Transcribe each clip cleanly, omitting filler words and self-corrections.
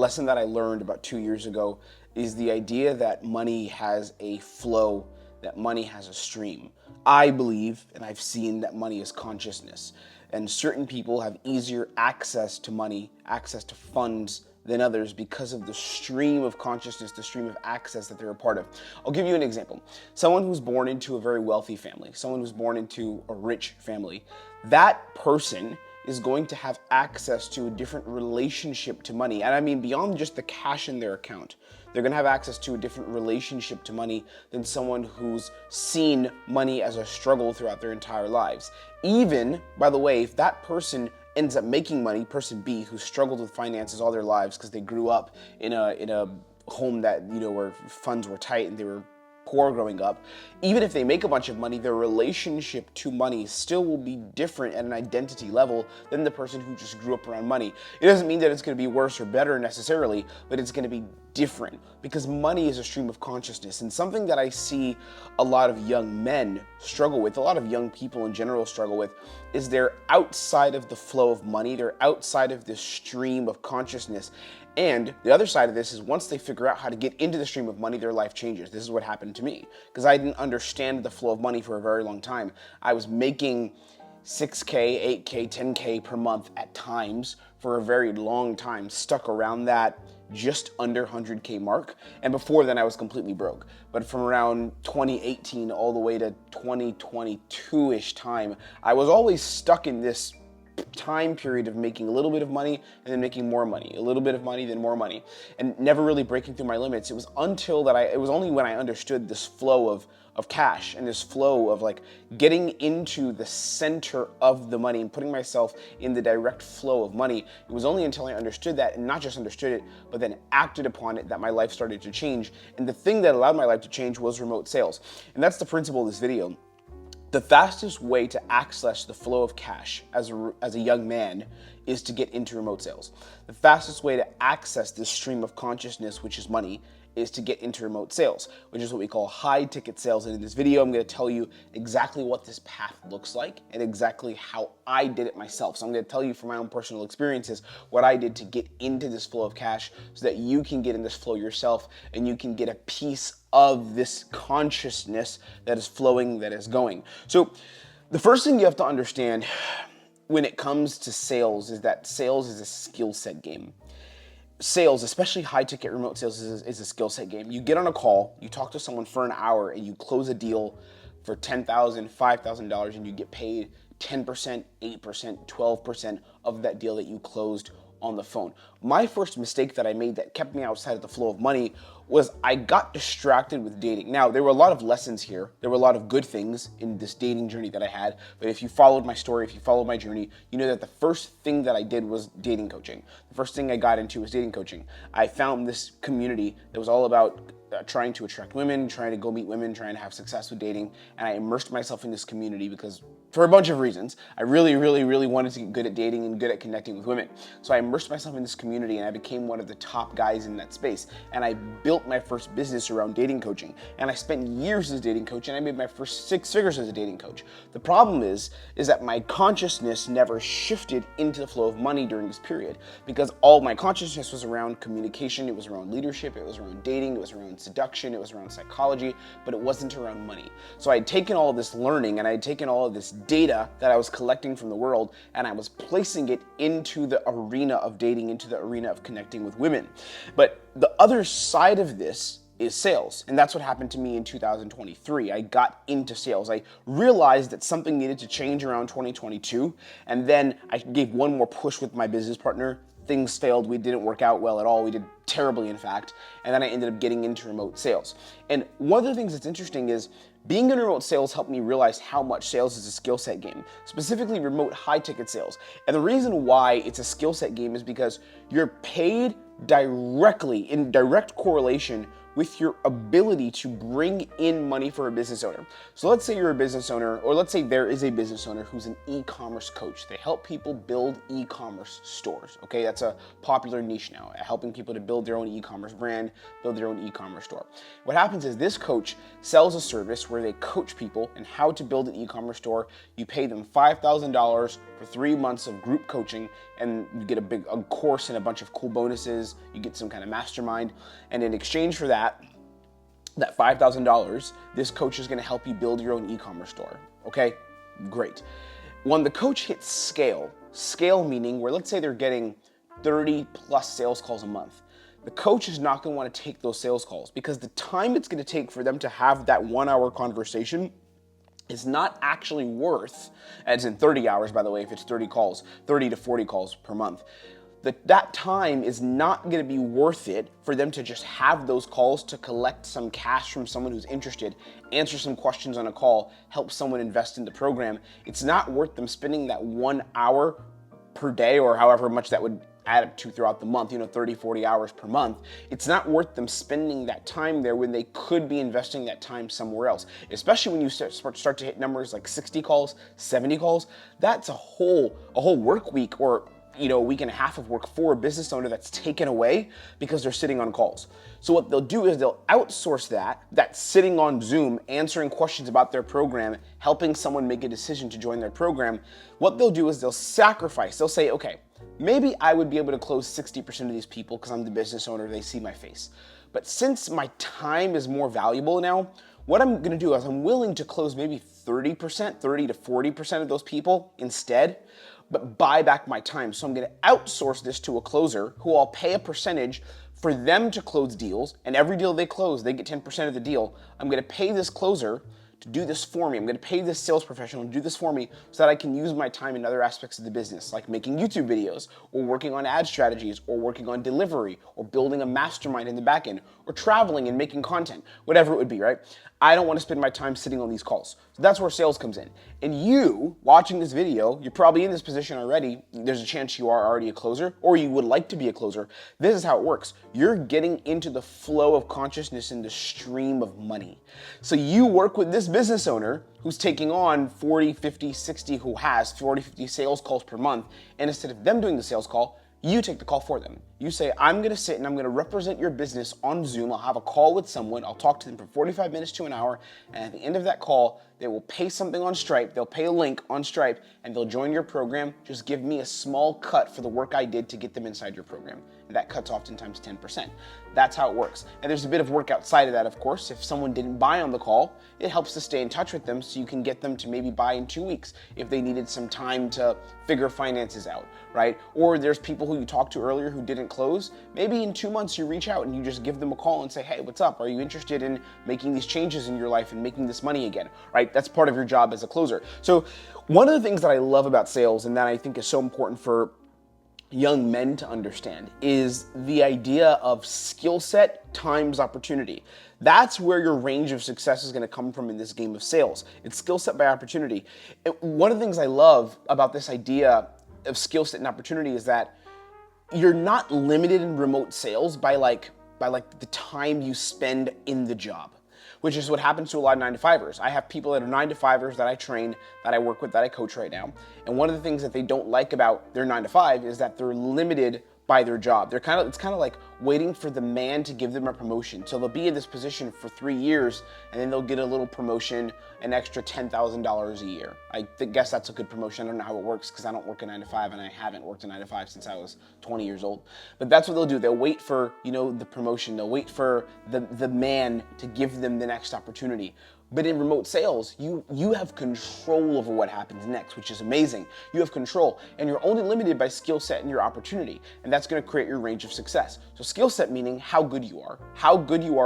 lesson that I learned about 2 years ago is the idea that money has a flow, that money has a stream. I believe, and I've seen, that money is consciousness. And certain people have easier access to money, access to funds than others because of the stream of consciousness, the stream of access that they're a part of. I'll give you an example. Someone who's born into a very wealthy family, someone who's born into a rich family, that person is going to have access to a different relationship to money. And I mean beyond just the cash in their account. They're going to have access to a different relationship to money than someone who's seen money as a struggle throughout their entire lives. Even, by the way, if that person ends up making money, person B, who struggled with finances all their lives because they grew up in a home that, where funds were tight and they were poor growing up, even if they make a bunch of money, their relationship to money still will be different at an identity level than the person who just grew up around money. It doesn't mean that it's going to be worse or better necessarily, but it's going to be different because money is a stream of consciousness. And something that I see a lot of young men struggle with, a lot of young people in general struggle with, is they're outside of the flow of money, they're outside of this stream of consciousness. And the other side of this is once they figure out how to get into the stream of money, their life changes. This is what happened to me because I didn't understand the flow of money for a very long time. I was making 6K, 8K, 10K per month at times for a very long time, stuck around that just under 100K mark. And before then I was completely broke. But from around 2018 all the way to 2022-ish time, I was always stuck in this time period of making a little bit of money and then making more money, a little bit of money, then more money, and never really breaking through my limits. It was only when I understood this flow of cash and this flow of like getting into the center of the money and putting myself in the direct flow of money. It was only until I understood that, and not just understood it, but then acted upon it, that my life started to change. And the thing that allowed my life to change was remote sales. And that's the principle of this video. The fastest way to access the flow of cash as a young man is to get into remote sales. The fastest way to access this stream of consciousness, which is money, is to get into remote sales, which is what we call high ticket sales. And in this video, I'm going to tell you exactly what this path looks like and exactly how I did it myself. So I'm going to tell you from my own personal experiences what I did to get into this flow of cash so that you can get in this flow yourself and you can get a piece of this consciousness that is flowing, that is going. So the first thing you have to understand when it comes to sales is that sales is a skill set game. Sales, especially high ticket remote sales, is a skill set game. You get on a call, you talk to someone for an hour, and you close a deal for $10,000, $5,000, and you get paid 10%, 8%, 12% of that deal that you closed on the phone. My first mistake that I made that kept me outside of the flow of money was I got distracted with dating. Now, there were a lot of lessons here. There were a lot of good things in this dating journey that I had. But if you followed my story, if you followed my journey, you know that the first thing that I did was dating coaching. The first thing I got into was dating coaching. I found this community that was all about trying to attract women, trying to go meet women, trying to have success with dating. And I immersed myself in this community because for a bunch of reasons, I really wanted to get good at dating and good at connecting with women. So I immersed myself in this community and I became one of the top guys in that space. And I built my first business around dating coaching. And I spent years as a dating coach and I made my first 6 figures as a dating coach. The problem is that my consciousness never shifted into the flow of money during this period because all my consciousness was around communication, it was around leadership, it was around dating, it was around seduction, it was around psychology, but it wasn't around money. So I had taken all of this learning and I had taken all of this data that I was collecting from the world and I was placing it into the arena of dating, into the arena of connecting with women. But the other side of this is sales. And that's what happened to me in 2023. I got into sales. I realized that something needed to change around 2022. And then I gave one more push with my business partner. Things failed. We didn't work out well at all. We did terribly, in fact. And then I ended up getting into remote sales. And one of the things that's interesting is being in remote sales helped me realize how much sales is a skill set game, specifically remote high ticket sales. And the reason why it's a skill set game is because you're paid directly, in direct correlation with your ability to bring in money for a business owner. So let's say you're a business owner, or let's say there is a business owner who's an e-commerce coach. They help people build e-commerce stores, okay? That's a popular niche now, helping people to build their own e-commerce brand, build their own e-commerce store. What happens is this coach sells a service where they coach people in how to build an e-commerce store. You pay them $5,000 for 3 months of group coaching, and you get a course and a bunch of cool bonuses. You get some kind of mastermind, and in exchange for that $5,000, this coach is going to help you build your own e-commerce store. Okay, great. When the coach hits scale meaning where let's say they're getting 30 plus sales calls a month, the coach is not going to want to take those sales calls because the time it's going to take for them to have that 1 hour conversation is not actually worth, as in 30 hours, by the way, if it's 30 to 40 calls per month. That time is not going to be worth it for them to just have those calls to collect some cash from someone who's interested, answer some questions on a call, help someone invest in the program. It's not worth them spending that 1 hour per day or however much that would add up to throughout the month, 30, 40 hours per month. It's not worth them spending that time there when they could be investing that time somewhere else, especially when you start to hit numbers like 60 calls, 70 calls. That's a whole work week or a week and a half of work for a business owner that's taken away because they're sitting on calls. So what they'll do is they'll outsource that sitting on Zoom, answering questions about their program, helping someone make a decision to join their program. What they'll do is they'll sacrifice. They'll say, okay, maybe I would be able to close 60% of these people because I'm the business owner, they see my face. But since my time is more valuable now, what I'm gonna do is I'm willing to close maybe 30 to 40% of those people instead, but buy back my time. So I'm gonna outsource this to a closer who I'll pay a percentage for them to close deals, and every deal they close, they get 10% of the deal. I'm gonna pay this closer to do this for me. I'm gonna pay this sales professional to do this for me so that I can use my time in other aspects of the business, like making YouTube videos, or working on ad strategies, or working on delivery, or building a mastermind in the back end, or traveling and making content, whatever it would be, right? I don't wanna spend my time sitting on these calls. So that's where sales comes in. And you, watching this video, you're probably in this position already. There's a chance you are already a closer, or you would like to be a closer. This is how it works. You're getting into the flow of consciousness and the stream of money. So you work with this business owner who's taking on 40, 50, 60, who has 40, 50 sales calls per month, and instead of them doing the sales call, you take the call for them. You say, I'm gonna sit and I'm gonna represent your business on Zoom. I'll have a call with someone. I'll talk to them for 45 minutes to an hour. And at the end of that call, they will pay something on Stripe. They'll pay a link on Stripe and they'll join your program. Just give me a small cut for the work I did to get them inside your program. And that cuts oftentimes 10%. That's how it works. And there's a bit of work outside of that, of course. If someone didn't buy on the call, it helps to stay in touch with them so you can get them to maybe buy in 2 weeks if they needed some time to figure finances out, right? Or there's people who you talked to earlier who didn't close. Maybe in 2 months you reach out and you just give them a call and say, hey, what's up? Are you interested in making these changes in your life and making this money again, right? That's part of your job as a closer. So one of the things that I love about sales and that I think is so important for young men to understand is the idea of skill set times opportunity. That's where your range of success is going to come from in this game of sales. It's skill set by opportunity. And one of the things I love about this idea of skill set and opportunity is that you're not limited in remote sales by the time you spend in the job, which is what happens to a lot of 9-to-5ers. I have people that are 9-to-5ers that I train, that I work with, that I coach right now. And one of the things that they don't like about their 9-to-5 is that they're limited by their job. It's kind of like waiting for the man to give them a promotion. So they'll be in this position for 3 years and then they'll get a little promotion, an extra $10,000 a year. I guess that's a good promotion. I don't know how it works because I don't work a 9-to-5 and I haven't worked a 9-to-5 since I was 20 years old. But that's what they'll do. They'll wait for, the promotion. They'll wait for the man to give them the next opportunity. But in remote sales, you have control over what happens next, which is amazing. You have control, and you're only limited by skill set and your opportunity, and that's gonna create your range of success. So skill set meaning how good you are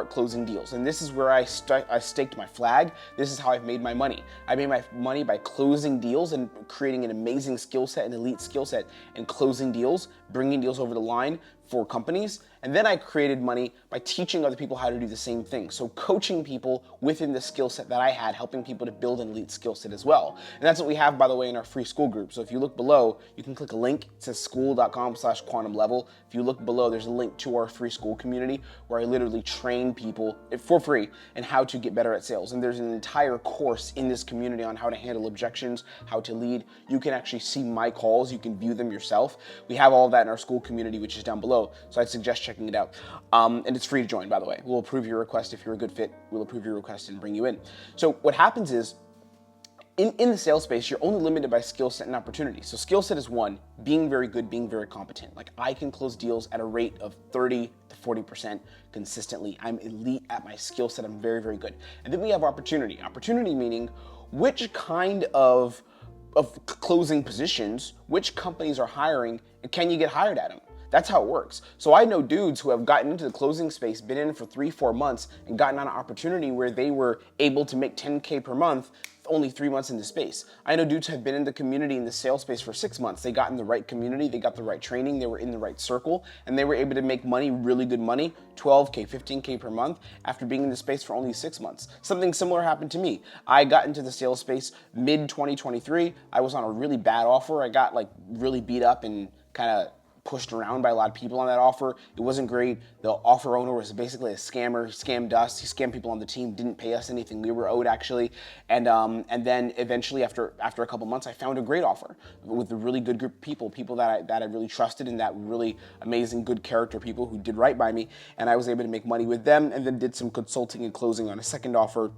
at closing deals. And this is where I staked my flag. This is how I've made my money. I made my money by closing deals and creating an amazing skill set, an elite skill set, and closing deals, bringing deals over the line, for companies. And then I created money by teaching other people how to do the same thing. So coaching people within the skill set that I had, helping people to build an elite skill set as well. And that's what we have, by the way, in our free school group. So if you look below, you can click a link. It says school.com/quantum level. If you look below, there's a link to our free school community where I literally train people for free and how to get better at sales. And there's an entire course in this community on how to handle objections, how to lead. You can actually see my calls. You can view them yourself. We have all of that in our school community, which is down below. So I'd suggest checking it out. And it's free to join, by the way. We'll approve your request. If you're a good fit, we'll approve your request and bring you in. So what happens is, in the sales space, you're only limited by skill set and opportunity. So skill set is one, being very good, being very competent. Like I can close deals at a rate of 30 to 40% consistently. I'm elite at my skill set. I'm very, very good. And then we have opportunity. Opportunity meaning which kind of closing positions, which companies are hiring, and can you get hired at them? That's how it works. So I know dudes who have gotten into the closing space, been in for 3-4 months, and gotten on an opportunity where they were able to make 10K per month only 3 months in the space. I know dudes have been in the community in the sales space for 6 months. They got in the right community, they got the right training, they were in the right circle, and they were able to make money, really good money, 12K, 15K per month after being in the space for only 6 months. Something similar happened to me. I got into the sales space mid-2023. I was on a really bad offer. I got like really beat up and kind of pushed around by a lot of people on that offer. It wasn't great. The offer owner was basically a scammer. He scammed us. He scammed people on the team. Didn't pay us anything we were owed actually. And then eventually after a couple months, I found a great offer with a really good group of people that I really trusted and that really amazing, good character people who did right by me. And I was able to make money with them and then did some consulting and closing on a second offer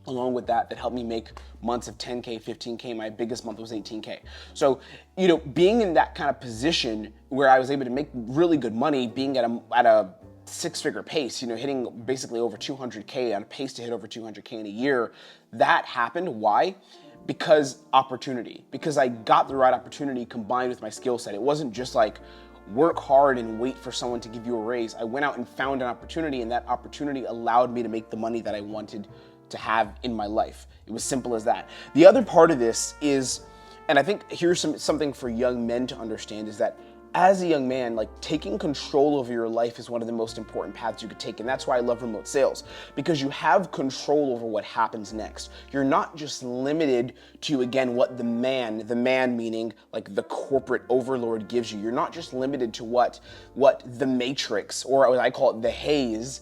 along with that helped me make months of 10K, 15K. My biggest month was 18K. So, being in that kind of position where I was able to make really good money, being at a 6-figure pace, hitting basically over 200K, on a pace to hit over 200K in a year, that happened. Why? Because opportunity. Because I got the right opportunity combined with my skill set. It wasn't just like work hard and wait for someone to give you a raise. I went out and found an opportunity, and that opportunity allowed me to make the money that I wanted to have in my life. It was simple as that. The other part of this is, and I think here's something for young men to understand, is that as a young man, like taking control over your life is one of the most important paths you could take. And that's why I love remote sales, because you have control over what happens next. You're not just limited to, again, what the man meaning like the corporate overlord gives you. You're not just limited to what the matrix, or what I call it the haze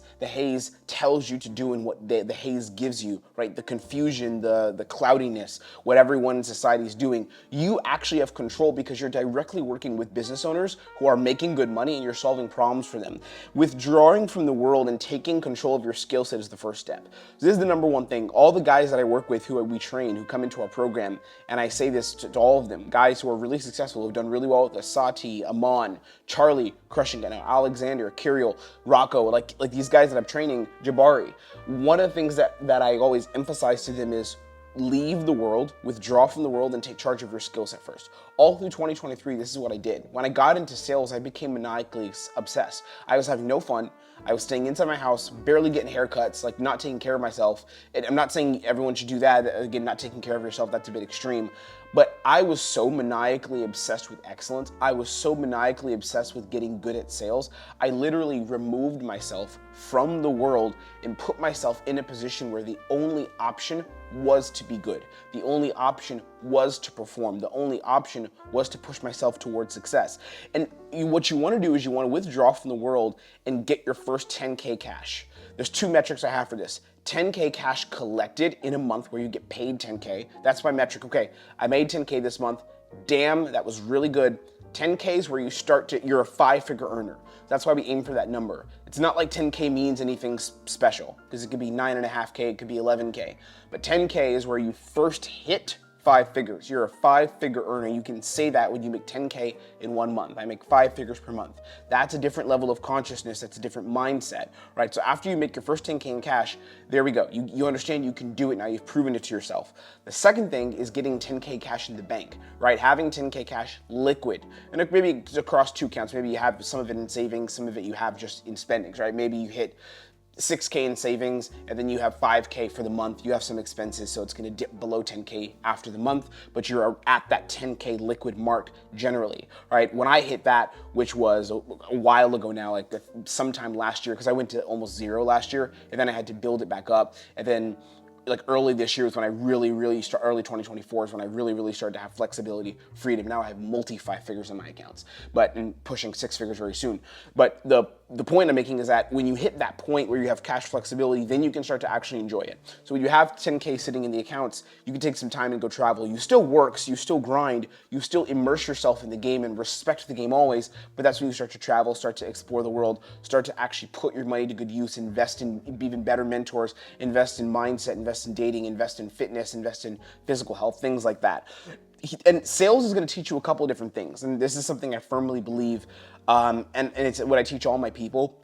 tells you to do and what the haze gives you, right? The confusion, the cloudiness, what everyone in society is doing. You actually have control because you're directly working with business owners who are making good money and you're solving problems for them. Withdrawing from the world and taking control of your skill set is the first step. So this is the number one thing. All the guys that I work with who we train, who come into our program, and I say this to all of them, guys who are really successful, who've done really well with us, Sati, Amon, Charlie, crushing it now, Alexander, Kyrill, Rocco, like these guys that I'm training, Jabari. One of the things that I always emphasize to them is leave the world, withdraw from the world, and take charge of your skill set first. All through 2023, this is what I did. When I got into sales, I became maniacally obsessed. I was having no fun. I was staying inside my house, barely getting haircuts, like not taking care of myself. And I'm not saying everyone should do that. Again, not taking care of yourself, that's a bit extreme. But I was so maniacally obsessed with excellence. I was so maniacally obsessed with getting good at sales. I literally removed myself from the world and put myself in a position where the only option was to be good. The only option was to perform. The only option was to push myself towards success. And what you want to do is you want to withdraw from the world and get your first 10K cash. There's 2 metrics I have for this. 10K cash collected in a month where you get paid 10K. That's my metric. Okay, I made 10K this month. Damn, that was really good. 10K is where you're a 5-figure earner. That's why we aim for that number. It's not like 10K means anything special, because it could be 9.5K, it could be 11K. But 10K is where you first hit 5 figures. You're a 5-figure earner. You can say that when you make 10K in 1 month. I make 5 figures per month. That's a different level of consciousness. That's a different mindset, right? So after you make your first 10K in cash, there we go. You understand you can do it now. You've proven it to yourself. The second thing is getting 10K cash in the bank, right? Having 10K cash liquid. And maybe it's across 2 counts. Maybe you have some of it in savings, some of it you have just in spendings, right? Maybe you hit 6K in savings, and then you have 5K for the month. You have some expenses, so it's gonna dip below 10K after the month, but you're at that 10K liquid mark generally, right? When I hit that, which was a while ago now, like sometime last year, because I went to almost zero last year, and then I had to build it back up, and then like early this year was when I really early 2024 is when I really started to have flexibility, freedom. Now I have multi 5 figures in my accounts, but and pushing 6 figures very soon. But the point I'm making is that when you hit that point where you have cash flexibility, then you can start to actually enjoy it. So when you have 10K sitting in the accounts, you can take some time and go travel. You still work, so you still grind, you still immerse yourself in the game and respect the game always, but that's when you start to travel, start to explore the world, start to actually put your money to good use, invest in even better mentors, invest in mindset, invest in dating, invest in fitness, invest in physical health, things like that. And sales is going to teach you a couple of different things, and this is something I firmly believe, and it's what I teach all my people,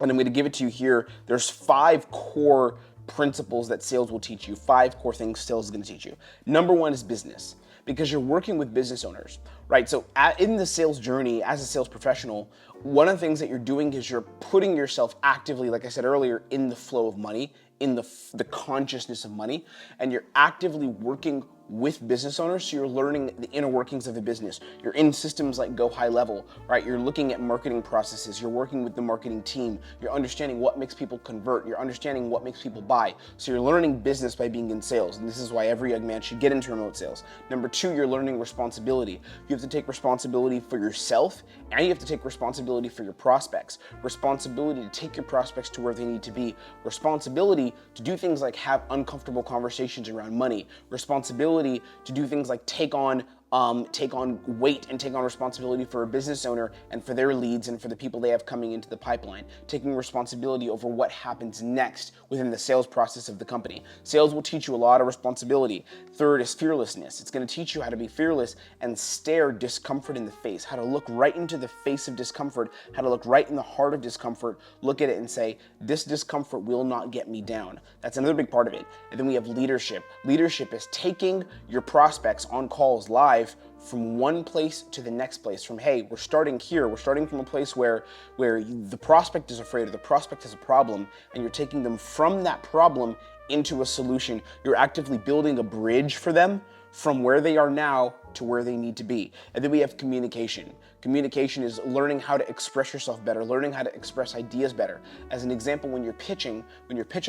and I'm going to give it to you here. There's 5 core principles that sales will teach you, 5 core things sales is going to teach you. Number 1 is business, because you're working with business owners, right? So in the sales journey, as a sales professional, one of the things that you're doing is you're putting yourself actively, like I said earlier, in the flow of money, in the consciousness of money, and you're actively working with business owners, so you're learning the inner workings of the business. You're in systems like Go High Level, right? You're looking at marketing processes. You're working with the marketing team. You're understanding what makes people convert. You're understanding what makes people buy. So you're learning business by being in sales, and this is why every young man should get into remote sales. Number 2, you're learning responsibility. You have to take responsibility for yourself, and you have to take responsibility for your prospects. Responsibility to take your prospects to where they need to be. Responsibility to do things like have uncomfortable conversations around money. Responsibility to do things like take on weight and take on responsibility for a business owner and for their leads and for the people they have coming into the pipeline. Taking responsibility over what happens next within the sales process of the company. Sales will teach you a lot of responsibility. Third is fearlessness. It's going to teach you how to be fearless and stare discomfort in the face, how to look right into the face of discomfort, how to look right in the heart of discomfort, look at it and say, this discomfort will not get me down. That's another big part of it. And then we have leadership. Leadership is taking your prospects on calls live from one place to the next place. From, hey, we're starting here. We're starting from a place where the prospect is afraid or the prospect has a problem, and you're taking them from that problem into a solution. You're actively building a bridge for them from where they are now to where they need to be. And then we have communication. Communication is learning how to express yourself better, learning how to express ideas better. As an example, when you're pitching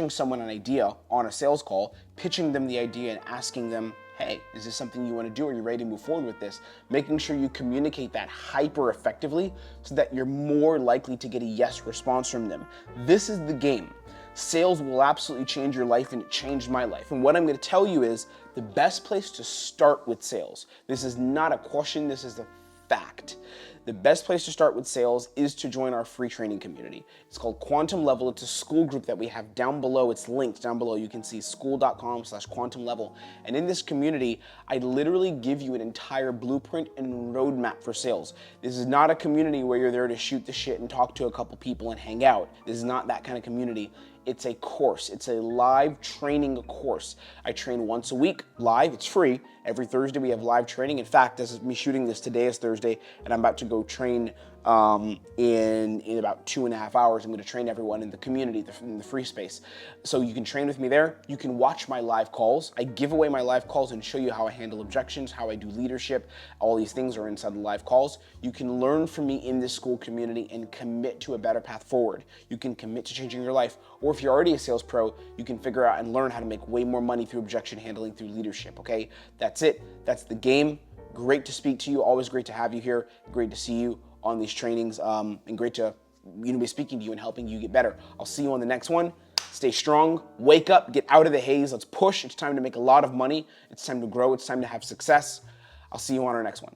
someone an idea on a sales call, pitching them the idea and asking them, hey, is this something you want to do? Are you ready to move forward with this? Making sure you communicate that hyper effectively so that you're more likely to get a yes response from them. This is the game. Sales will absolutely change your life, and it changed my life. And what I'm going to tell you is the best place to start with sales. This is not a question, this is a fact. The best place to start with sales is to join our free training community. It's called Quantum Level. It's a school group that we have down below. It's linked down below. You can see school.com/quantum level. And in this community, I literally give you an entire blueprint and roadmap for sales. This is not a community where you're there to shoot the shit and talk to a couple people and hang out. This is not that kind of community. It's a course. It's a live training course. I train once a week live. It's free. Every Thursday we have live training. In fact, this is me shooting this. Today is Thursday, and I'm about to go train in about 2.5 hours. I'm going to train everyone in the community, in the free space. So you can train with me there. You can watch my live calls. I give away my live calls and show you how I handle objections, how I do leadership. All these things are inside the live calls. You can learn from me in this school community and commit to a better path forward. You can commit to changing your life. Or if you're already a sales pro, you can figure out and learn how to make way more money through objection handling, through leadership, okay? That's it. That's the game. Great to speak to you. Always great to have you here. Great to see you on these trainings, and great to be speaking to you and helping you get better. I'll see you on the next one. Stay strong, wake up, get out of the haze. Let's push. It's time to make a lot of money. It's time to grow. It's time to have success. I'll see you on our next one.